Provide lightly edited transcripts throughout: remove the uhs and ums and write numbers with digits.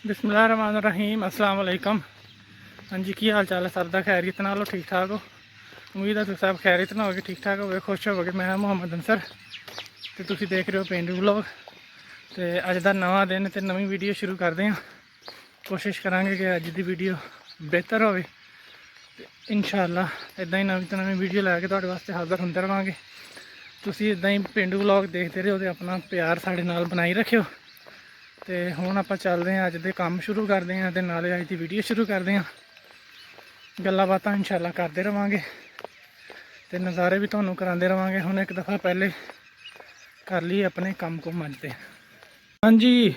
बिस्मिल्लाहिर्रहमानिर्रहीम अस्सलाम वालेकुम। हाँ जी, की हाल चाल है सब दा? खैरियत नाल हो? ठीक ठाक हो? उम्मीद है तुम सब खैरियत ना हो, ठीक ठाक हो, खुश हो। मैं मोहम्मद अंसर तो तुम देख रहे हो पेंडू व्लॉग। तो अज का नवा दिन तो नवी वीडियो शुरू करते हैं। कोशिश करांगे कि अज की वीडियो बेहतर हो। इंशाअल्लाह इदा ही नवी तो नवी वीडियो लैके तुहाडे वास्ते हाज़र होंदे रहांगे। तुसीं इदा ही पेंडू व्लॉग देखते रहो तो अपना प्यार साडे नाल बनाई रखियो। तो हुण आपां चलदे हैं, अज दे काम शुरू करते हैं, तो नाले अज की वीडियो शुरू करते हैं। गल्लां बातां इंशाअल्लाह करते रहांगे तो नज़ारे भी तुहानूं करांदे रहांगे। हुण एक दफ़ा पहले कर लिए अपने काम को मंजते। हाँ जी,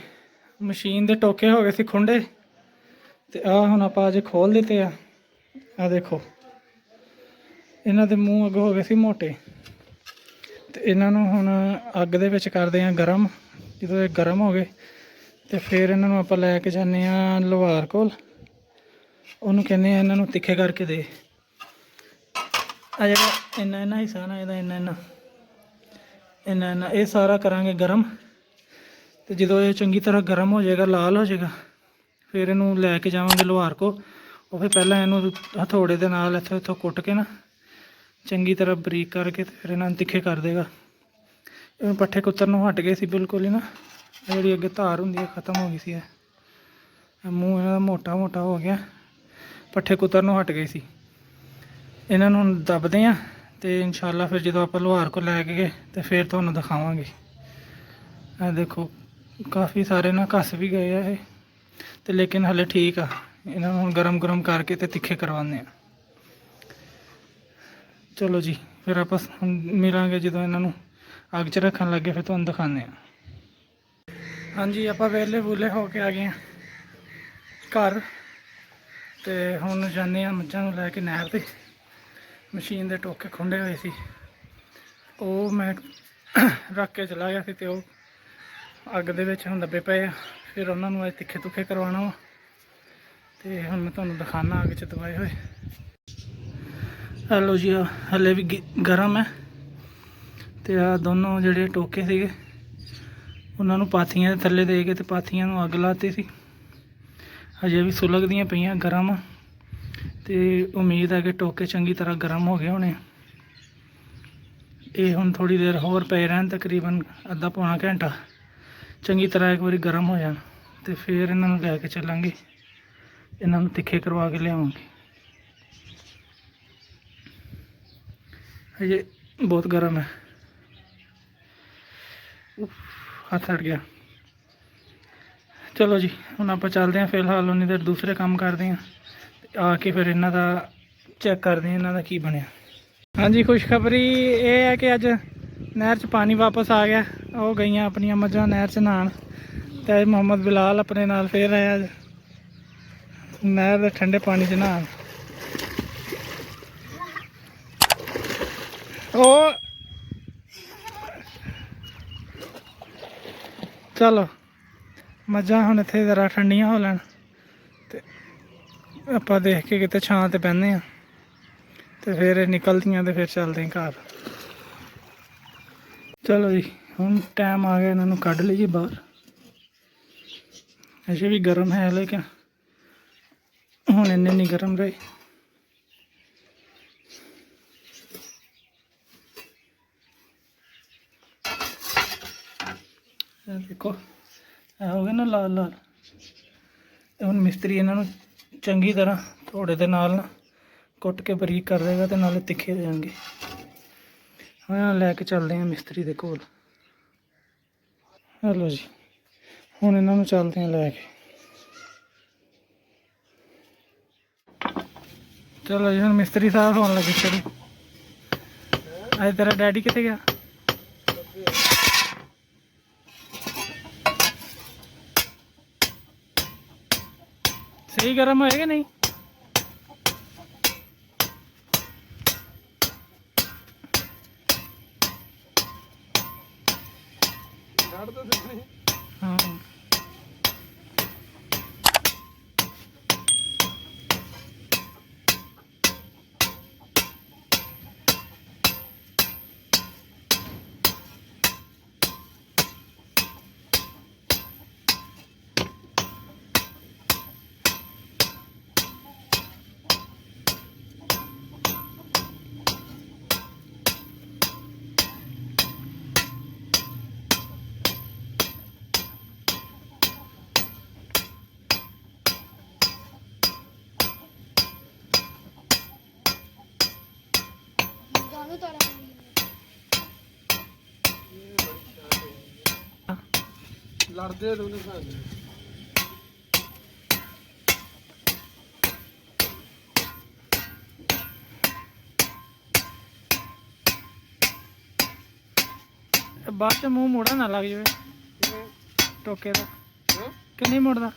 मशीन के टोके हो गए सी खुंडे, तो हुण आपां अज खोल दिते आ। देखो इन्हां दे मूँह अग हो गए सी मोटे, तो इन्हां नूं हुण अग दे विच करदे आ गर्म। जदों ये गर्म हो गए तो फिर इन्हां नूं आपां लैके जाने लुहार कोल। उन्होंने कहने इन्हों तिखे करके दे। आ जरा इन्ना इन्ना हिस्सा ना इहदा इन्ना इन्ना इन्ना इन्ना ये सारा करांगे गर्म। तो जो ये चंगी तरह गर्म हो जाएगा, लाल हो जाएगा, फिर इनू लैके जावांगे लुहार को। और फिर पहले इनू हथौड़े के नाल इत्थों इत्थों कुट के ना चंगी तरह बरीक करके फिर इन्होंने तिखे कर देगा। पट्ठे कुतरनों हट गए सी बिल्कुल ही ना, जी अगे धार होंगी खत्म हो गई सी। मूँह इन्हां दा मोटा मोटा हो गया, पट्ठे कुतरनों हट गए सी। इन्हां नूं दबदे आ तो इंशाअल्लाह फिर जो आप लुहार को लैके गए तो फिर तुहानूं दिखावांगे। आ देखो काफ़ी सारे ना घस भी गए हैं तो, लेकिन हले ठीक आ। इन्हां नूं गरम गरम करके तो तिखे करवाने। चलो जी, फिर आप मिलांगे जो इन्हां नूं अग च रखन लगे, फिर तुहानूं दिखाने। हाँ जी, आप वेले वूले हो के आ गए घर। तो हुण जाने मझां नूं लैके नहर ते। मशीन के टोके खुंडे हुए सी, वो मैं रख के चला गया सी, तो अग दे विच हुण दबे पे। फिर उन्होंने अज तिखे तुखे करवाना वा। तो हुण मैं तुहानूं दिखाना अग च दबाए हुए। हेलो जी, हले भी गर्म है। तो आ दोनों जिहड़े टोके सीगे उन्होंने पाथियां थल्ले दे के, तो पाथियां नूं अग लाती सी। अजे भी सुलगदियां पईयां, गर्म। तो उम्मीद है कि टोके चंगी तरह गर्म हो गए होने। ये हुण थोड़ी देर होर पे रहन, तकरीबन अद्धा पौना घंटा चंगी तरह एक बार गर्म हो जान, तो फिर इन्हों लैके चलांगे, इन्हों तिखे करवा के लियावांगे। अजे बहुत गर्म है, हाथ हट गया। चलो जी, हुण आप चलते हैं। फिलहाल उन्नी देर दूसरे काम करते हैं, आके फिर इन्हों का चेक करते हैं इन्हों का की बनया। हाँ जी, खुशखबरी ये है कि अज नहर च पानी वापस आ गया। वो गई अपन मझां नहर च नहान, तो मोहम्मद बिलाल अपने नाल फिर आया नहर के ठंडे पानी च नहान। ओ चलो मझां हुण इत्थे जरा ठंडियां हो लैन, तो आपां देख के किते छां ते बहने आ, तो फिर निकलदियां तो फिर चलते हैं घर। चलो जी, हुण टाइम आ गया, इन्हों कढ़ लीजिए बाहर। अजे भी गर्म है, लेकिन हुण इन्ने नहीं गर्म रहे। देखो हो गए ना लाल लाल। हुण मिस्त्री इन्हों चंगी तरह थोड़े दे नाल ना कुट के बरीक कर देगा, तो नाले तिखे हो जाएंगे। हम लैके चलते हैं मिस्त्री के कोल। हेलो जी, हुण इन्हों चलते हैं लैके। चलो जी, हुण मिस्त्री साहब होने लगे शुरू। अज तेरा डैडी कितने गया? सही गर्म होएगा नहीं? हाँ लड़ते दोनों भाई। बाद च मूँह मोड़ा ना लग जाए टोके का कि नहीं मुड़दा।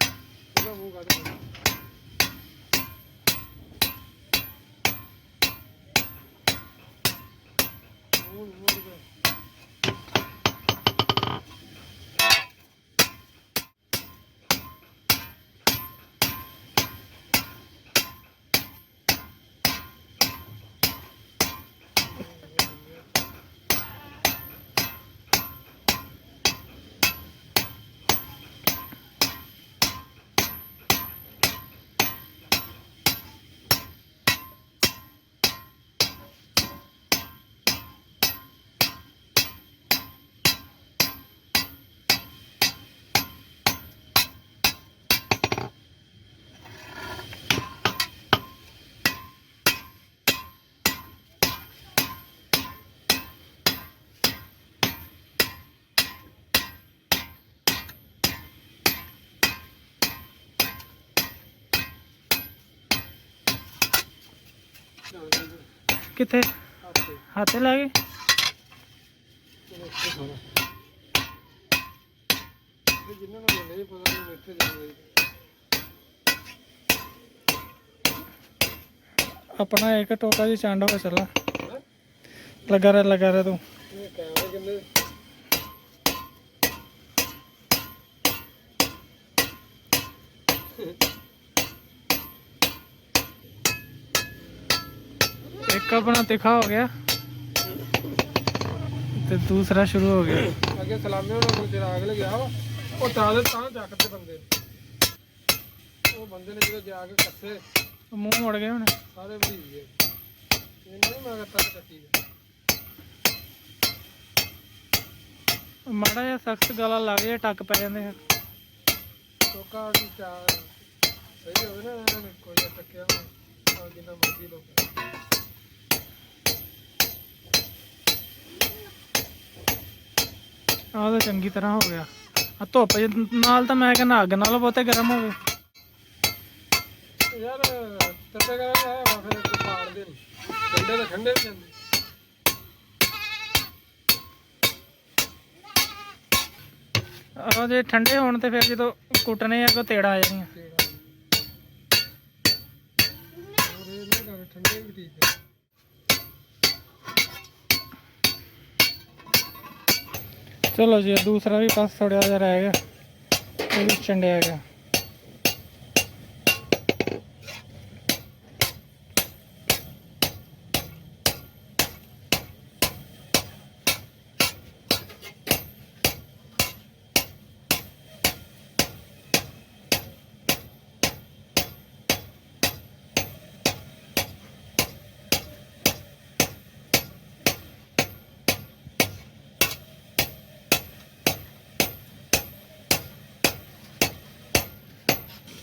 किथे हाथे लै गए अपना एक टोका जी चांडा हो चला लगा रहा तू एक अपना तिखा हो गया तो दूसरा शुरू हो गया। अगे सलामे होना कोई चिराग ले गया वो ताले तां जाकते बंदे वो बंदे ने जो जाके कट्टे मुंह मुड़ गए हुण सारे भरी गए नहीं मैं करता कट्टी माड़ा जिहा सख्त गला लग जाए टक पै जांदे टोका भी चार सही होवे ना कोई टक्किया जिन्ना मर्जी लोग आह तो चंगी तरह हो गया धुप नाल तो मैं कहना अग नालों बहुते गर्म हो गए यार तत्ते का है फिर पाड़ दे ठंडे तो ठंडे भी जांदे आह जे ठंडे होण ते फिर जो कुटने आ कोई तेड़ा आ जानियां ठंडे भी ठीक है। चलो जी दूसरा भी बस थोड़ा जहा रह गया वो भी चंडिया गया।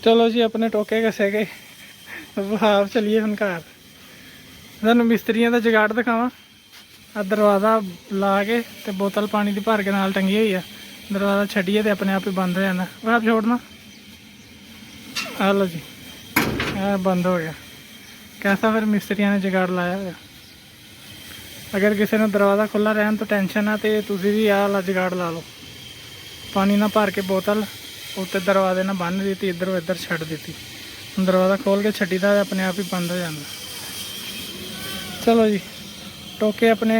चलो जी अपने टोके घसे गए बहार चलिए हम घर तुहानू मिस्त्रियों का जुगाड़ दिखावा आ दरवाज़ा ला के ते बोतल पानी की भर के नाल टंगी हुई है दरवाज़ा छड्डिए तो अपने आप ही बंद हो जाता वह आप छोड़ना आ लो जी बंद हो गया। कैसा फिर मिस्त्रियों ने जुगाड़ लाया हुआ। अगर किसी ने दरवाज़ा खुला रहन तो टेंशन है तो तुसी भी आ ला जुगाड़ ला लो पानी ना भर के बोतल उत्ते दरवाजे ना बन दी इधर उधर छड़ दी दरवाज़ा खोल के छड्डी दा अपने आप ही बंद हो जाता। चलो जी टोके अपने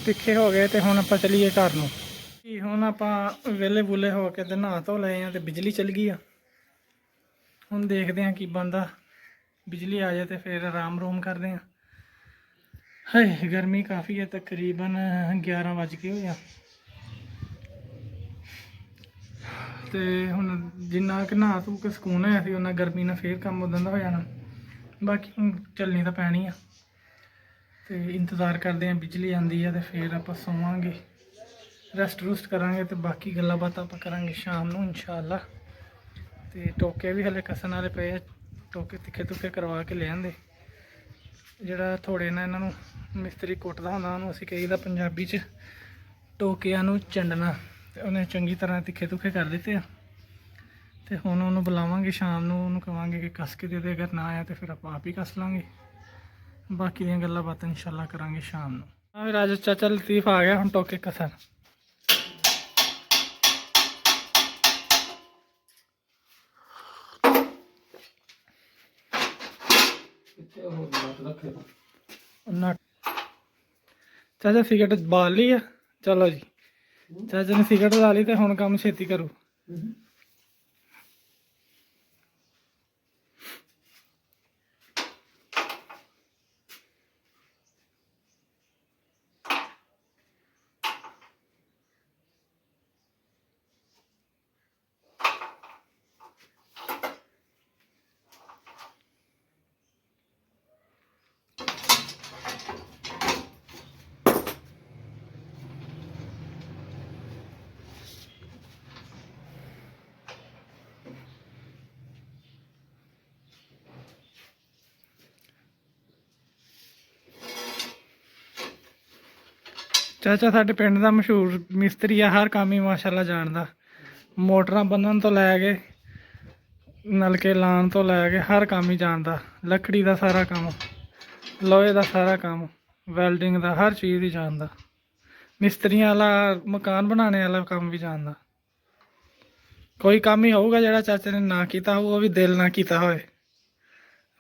तिखे हो गए तो हुण आपां चलीए घर नूं। हुण आपां वेले वूले हो के ते नहा धो लए तो बिजली चल गई आ। हुण देखते हैं की बनदा बिजली आ जाए तो फिर आराम रूम करते हैं। हाय गर्मी काफ़ी है तकरीबन 11 बज गए हुए तो हुण जिन्ना कि नहा धो के सकून है उन्ना गर्मी ने फिर काम उदा हो जाना। बाकी हुण चलनी तो पैनी आ तो इंतज़ार करते हैं बिजली आती है तो फिर आप सोवांगे रेस्ट रूस्ट करांगे तो बाकी गल्लां बातां आपां करांगे शाम नूं इंशाअल्लाह। तो टोके भी हले कसन वाले पे टोके तिखे तुखे करवा के ले आंदे ਜਿਹੜਾ ਥੋੜੇ ਨਾਲ ਇਹਨਾਂ ਨੂੰ ਮਿਸਤਰੀ ਕੁੱਟਦਾ ਹੁੰਦਾ ਉਹਨੂੰ ਅਸੀਂ ਕਹੀਦਾ ਪੰਜਾਬੀ 'ਚ ਟੋਕਿਆਂ ਨੂੰ ਚੰਡਣਾ। ਤੇ ਉਹਨੇ ਚੰਗੀ ਤਰ੍ਹਾਂ ਤਿੱਖੇ ਤੁੱਖੇ ਕਰ ਦਿੱਤੇ ਆ। ਤੇ ਹੁਣ ਉਹਨੂੰ ਬੁਲਾਵਾਂਗੇ ਸ਼ਾਮ ਨੂੰ, ਉਹਨੂੰ ਕਹਾਂਗੇ ਕਿ ਕੱਸ ਕੇ ਦੇ ਦੇ, ਅਗਰ ਨਾ ਆਇਆ ਤੇ ਫਿਰ ਆਪਾਂ ਆਪ ਹੀ ਕੱਸ ਲਾਂਗੇ। ਬਾਕੀ ਦੀਆਂ ਗੱਲਾਂ ਬਾਤਾਂ ਇਨਸ਼ਾਅੱਲਾ ਕਰਾਂਗੇ ਸ਼ਾਮ ਨੂੰ। ਆ ਵੀ ਰਾਜੂ ਚਾਚਾ ਲਤੀਫ ਆ ਗਿਆ ਹੁਣ ਟੋਕੇ ਕਸਣ। ਕਿੱਥੇ ਉਹ ਨਟ ਰੱਖੇ ਨਾ ਚਾਚਾ ਸਿਗਰਟ ਬਾਲ ਲਈ ਆ। ਚਲੋ ਜੀ, ਚਾਚਾ ਨੇ ਸਿਗਰਟ ਲਾ ਲਈ ਤੇ ਹੁਣ ਕੰਮ ਛੇਤੀ ਕਰੂ। ਚਾਚਾ ਸਾਡੇ ਪਿੰਡ ਦਾ ਮਸ਼ਹੂਰ ਮਿਸਤਰੀ ਆ, ਹਰ ਕੰਮ ਹੀ ਮਾਸ਼ਾਅੱਲਾ ਜਾਣਦਾ। ਮੋਟਰਾਂ ਬੰਨਣ ਤੋਂ ਲੈ ਕੇ ਨਲਕੇ ਲਾਉਣ ਤੋਂ ਲੈ ਕੇ ਹਰ ਕੰਮ ਹੀ ਜਾਣਦਾ। ਲੱਕੜੀ ਦਾ ਸਾਰਾ ਕੰਮ, ਲੋਹੇ ਦਾ ਸਾਰਾ ਕੰਮ, ਵੈਲਡਿੰਗ ਦਾ, ਹਰ ਚੀਜ਼ ਹੀ ਜਾਣਦਾ। ਮਿਸਤਰੀਆਂ ਵਾਲਾ, ਮਕਾਨ ਬਣਾਉਣੇ ਵਾਲਾ ਕੰਮ ਵੀ ਜਾਣਦਾ। ਕੋਈ ਕੰਮ ਹੀ ਹੋਊਗਾ ਜਿਹੜਾ ਚਾਚੇ ਨੇ ਨਾ ਕੀਤਾ ਹੋਊ, ਉਹ ਵੀ ਦਿਲ ਨਾ ਕੀਤਾ ਹੋਏ।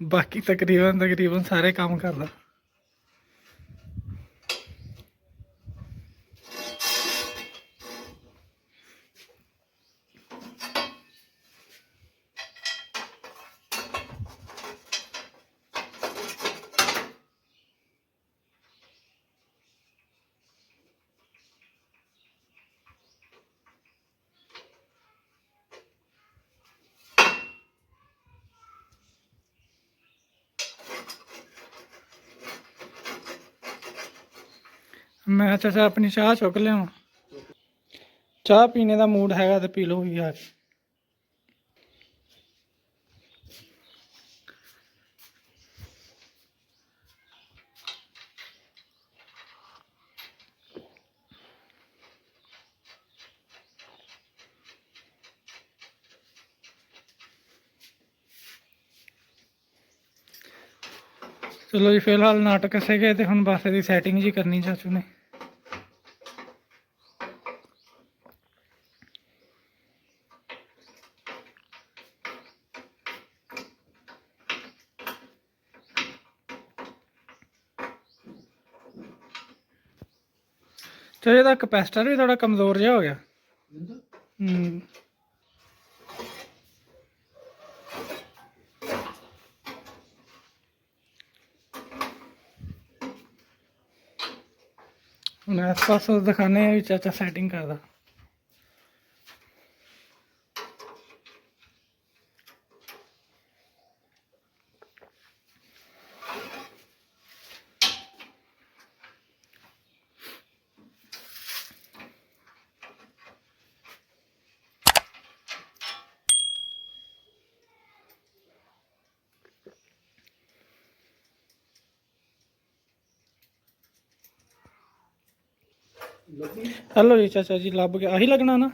ਬਾਕੀ ਤਕਰੀਬਨ ਸਾਰੇ ਕੰਮ ਕਰਦਾ। ਮੈਂ ਚਾਚਾ ਆਪਣੀ ਚਾਹ ਚੁੱਕ ਲਿਆਵਾਂ। ਚਾਹ ਪੀਣੇ ਦਾ ਮੂਡ ਹੈਗਾ ਤੇ ਪੀ ਲਓ ਹੀ ਆ ਕੇ। ਚਲੋ ਜੀ, ਫਿਲਹਾਲ ਨਾਟਕ ਸੇ ਗਏ ਤੇ ਹੁਣ ਬਸ ਇਹਦੀ ਸੈਟਿੰਗ ਜੀ ਕਰਨੀ ਚਾਚੂ ਨੇ। ਤੇ ਇਹਦਾ ਕਪੈਸਿਟਰ ਵੀ ਥੋੜਾ ਕਮਜ਼ੋਰ ਜਿਹਾ ਹੋ ਗਿਆ। ਹੁਣ ਇਸ ਪਾਸੋਂ ਦਿਖਾਣੇ ਆ ਵੀ ਚਾਚਾ ਸੈਟਿੰਗ ਕਰਦਾ। हेलो जी चाचा जी, लभ गया। आही लगना ना।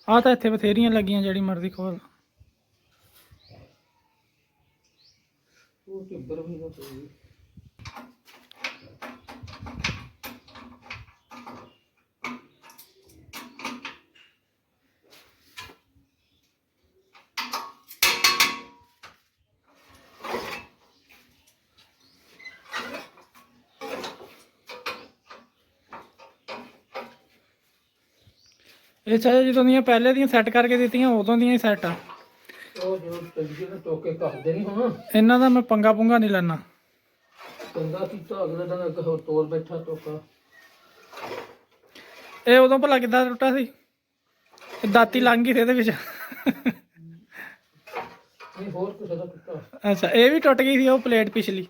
आ तो इत्थे बथेरियां लगियां, जिहड़ी मर्जी खोल। ਇਹ ਚਾਚਾ ਜਦੋਂ ਦੀਆਂ ਪਹਿਲੇ ਦੀਆਂ ਸੈੱਟ ਕਰਕੇ ਦਿੱਤੀਆਂ ਉਦੋਂ ਦੀਆਂ ਹੀ ਸੈੱਟ ਆ। ਉਹ ਜੋ ਤੰਗੀ ਟੋਕੇ ਕੱਟਦੇ ਨਹੀਂ ਹੁਣ ਇਹਨਾਂ ਦਾ ਮੈਂ ਪੰਗਾ ਪੁੰਗਾ ਨਹੀਂ ਲੈਣਾ। ਚੰਗਾ ਕੀਤਾ ਅਗਲੇ ਦਿਨ ਇੱਕ ਹੋਰ ਤੋੜ ਬੈਠਾ ਟੋਕਾ। ਇਹ ਉਦੋਂ ਭਲਾ ਕਿੱਦਾਂ ਟੁੱਟਾ ਸੀ? ਦਾਤੀ ਲੰਘ ਗਈ ਸੀ ਇਹਦੇ ਵਿੱਚ। ਨਹੀਂ ਹੋਰ ਕਿਸੇ ਦਾ ਟੁੱਟਾ। ਅੱਛਾ, ਇਹ ਵੀ ਟੁੱਟ ਗਈ ਸੀ ਉਹ ਪਲੇਟ ਪਿਛਲੀ।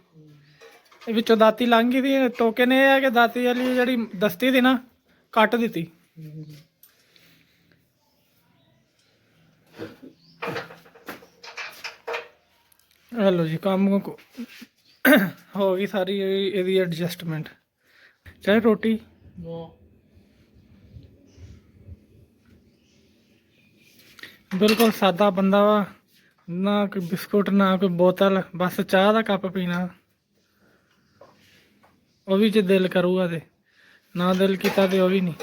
ਇਹ ਵਿੱਚੋਂ ਦਾਤੀ ਲੰਘ ਗਈ ਸੀ। ਟੋਕੇ ਨੇ ਇਹ ਹੈ ਕਿ ਦਾਤੀ ਵਾਲੀ ਜਿਹੜੀ ਦਸਤੀ ਸੀ ਨਾ, ਕੱਟ ਦਿੱਤੀ। हेलो जी, काम हो गई सारी ਇਹਦੀ ਐਡਜਸਟਮੈਂਟ। ਚਾਹੇ ਰੋਟੀ ਨੋ ਬਿਲਕੁਲ ਸਾਦਾ ਬੰਦਾ ਵਾ, ਨਾ ਕੋਈ ਬਿਸਕੁਟ ਨਾ ਕੋਈ ਬੋਤਲ, ਬਸ ਚਾਹ ਦਾ ਕੱਪ ਪੀਣਾ, ਉਹ ਵੀ ਜੇ ਦਿਲ ਕਰੂਗਾ ਤੇ, ਨਾ ਦਿਲ ਕੀਤਾ ਤੇ ਉਹ ਵੀ ਨਹੀਂ।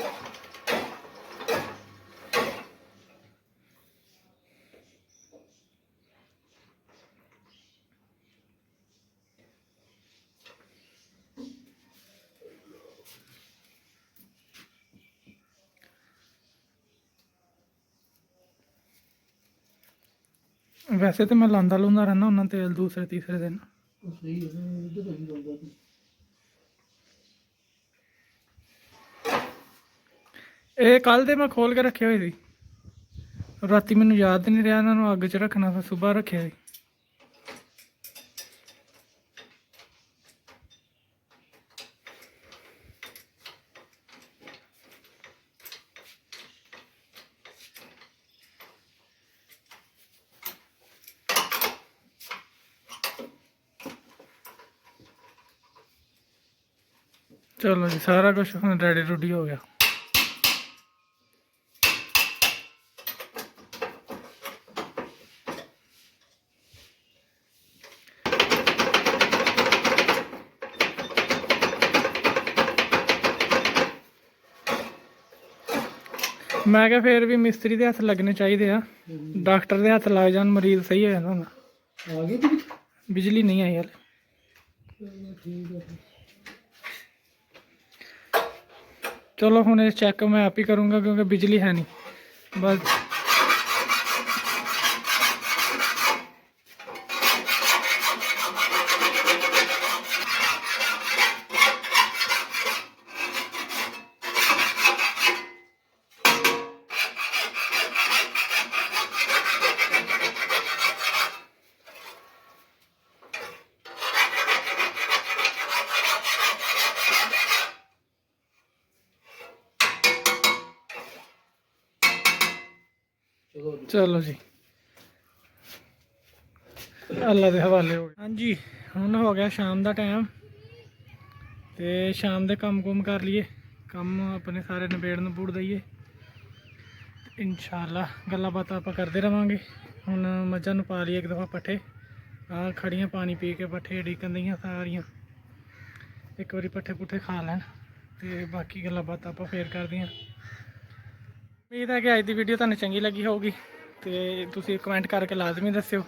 ਵੈਸੇ ਤੇ ਮੈਂ ਲਾਂਦਾ ਲੂੰਦਾ ਰਹਿਣਾ ਉਹਨਾਂ ਤੇਲ ਦੂਸਰੇ ਤੀਸਰੇ ਦਿਨ। ਸਹੀ ਹੈ ਨਾ, ਇੱਧਰ ਨਹੀਂ ਲੱਗਦਾ ਤੂੰ। ਇਹ ਕੱਲ ਦੇ ਮੈਂ ਖੋਲ ਕੇ ਰੱਖੇ ਹੋਏ ਸੀ, ਰਾਤੀ ਮੈਨੂੰ ਯਾਦ ਨਹੀਂ ਰਿਹਾ ਇਹਨਾਂ ਨੂੰ ਅੱਗ 'ਚ ਰੱਖਣਾ, ਫਿਰ ਸਵੇਰ ਰੱਖਿਆ ਸੀ। ਚਲੋ ਜੀ, ਸਾਰਾ ਕੁਝ ਹੁਣ ਰੈਡੀ ਰੂਡੀ ਹੋ ਗਿਆ। ਮੈਂ ਕਿਹਾ ਫੇਰ ਵੀ ਮਿਸਤਰੀ ਦੇ ਹੱਥ ਲੱਗਣੇ ਚਾਹੀਦੇ ਆ, ਡਾਕਟਰ ਦੇ ਹੱਥ ਲੱਗ ਜਾਣ ਮਰੀਜ਼ ਸਹੀ ਹੋ ਜਾਂਦਾ ਹੁੰਦਾ। ਆ ਗਈ ਤੇਰੀ? ਬਿਜਲੀ ਨਹੀਂ ਆਈ ਹਾਲੇ। ਚਲੋ ਠੀਕ ਹੈ। ਚਲੋ ਹੁਣ ਇਹ ਚੈੱਕ ਮੈਂ ਆਪ ਹੀ ਕਰੂੰਗਾ ਕਿਉਂਕਿ ਬਿਜਲੀ ਹੈ ਨਹੀਂ ਬਸ। ਚਲੋ ਜੀ, ਅੱਲਾ ਦੇ ਹਵਾਲੇ ਹੋ ਗਏ। ਹਾਂਜੀ, ਹੁਣ ਹੋ ਗਿਆ ਸ਼ਾਮ ਦਾ ਟਾਈਮ ਤੇ ਸ਼ਾਮ ਦੇ ਕੰਮ ਕਰ ਲਈਏ, ਕੰਮ ਆਪਣੇ ਸਾਰੇ ਨਿਬੇੜ ਨਬੂੜ ਦਈਏ। ਇਨਸ਼ਾਅੱਲਾ ਗੱਲਾਂ ਬਾਤਾਂ ਆਪਾਂ ਕਰਦੇ ਰਵਾਂਗੇ। ਹੁਣ ਮੱਝਾਂ ਨੂੰ ਪਾ ਲਈਏ ਇੱਕ ਦਫਾ ਪੱਠੇ, ਆਹ ਖੜੀਆਂ ਪਾਣੀ ਪੀ ਕੇ ਪੱਠੇ ਡੀਕਣ ਦਈਆਂ ਸਾਰੀਆਂ, ਇੱਕ ਵਾਰੀ ਪੱਠੇ ਪੁੱਠੇ ਖਾ ਲੈਣ ਤੇ ਬਾਕੀ ਗੱਲਾਂ ਬਾਤਾਂ ਆਪਾਂ ਫੇਰ ਕਰਦੇ ਹਾਂ। ਉਮੀਦ ਹੈ ਕਿ ਅੱਜ ਦੀ ਵੀਡੀਓ ਤੁਹਾਨੂੰ ਚੰਗੀ ਲੱਗੀ ਹੋਊਗੀ ਤੇ ਤੁਸੀਂ ਕਮੈਂਟ ਕਰਕੇ ਲਾਜ਼ਮੀ ਦੱਸਿਓ।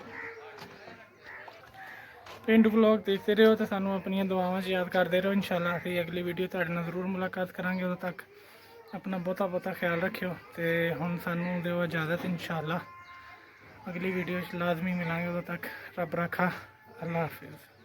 ਪਿੰਡੂ ਵਲੌਗ ਦੇਖਦੇ ਰਹੋ ਤੇ ਸਾਨੂੰ ਆਪਣੀਆਂ ਦੁਆਵਾਂ 'ਚ ਯਾਦ ਕਰਦੇ ਰਹੋ। ਇਨਸ਼ਾਅੱਲਾ ਅਸੀਂ ਅਗਲੀ ਵੀਡੀਓ ਤੁਹਾਡੇ ਨਾਲ ਜ਼ਰੂਰ ਮੁਲਾਕਾਤ ਕਰਾਂਗੇ। ਉਦੋਂ ਤੱਕ ਆਪਣਾ ਬਹੁਤਾ ਖਿਆਲ ਰੱਖਿਓ ਤੇ ਹੁਣ ਸਾਨੂੰ ਦਿਓ ਇਜਾਜ਼ਤ। ਇਨਸ਼ਾਅੱਲਾ ਅਗਲੀ ਵੀਡੀਓ 'ਚ ਲਾਜ਼ਮੀ ਮਿਲਾਂਗੇ। ਉਦੋਂ ਤੱਕ ਰੱਬ ਰਾਖਾ। ਅੱਲਾ ਹਾਫਿਜ਼।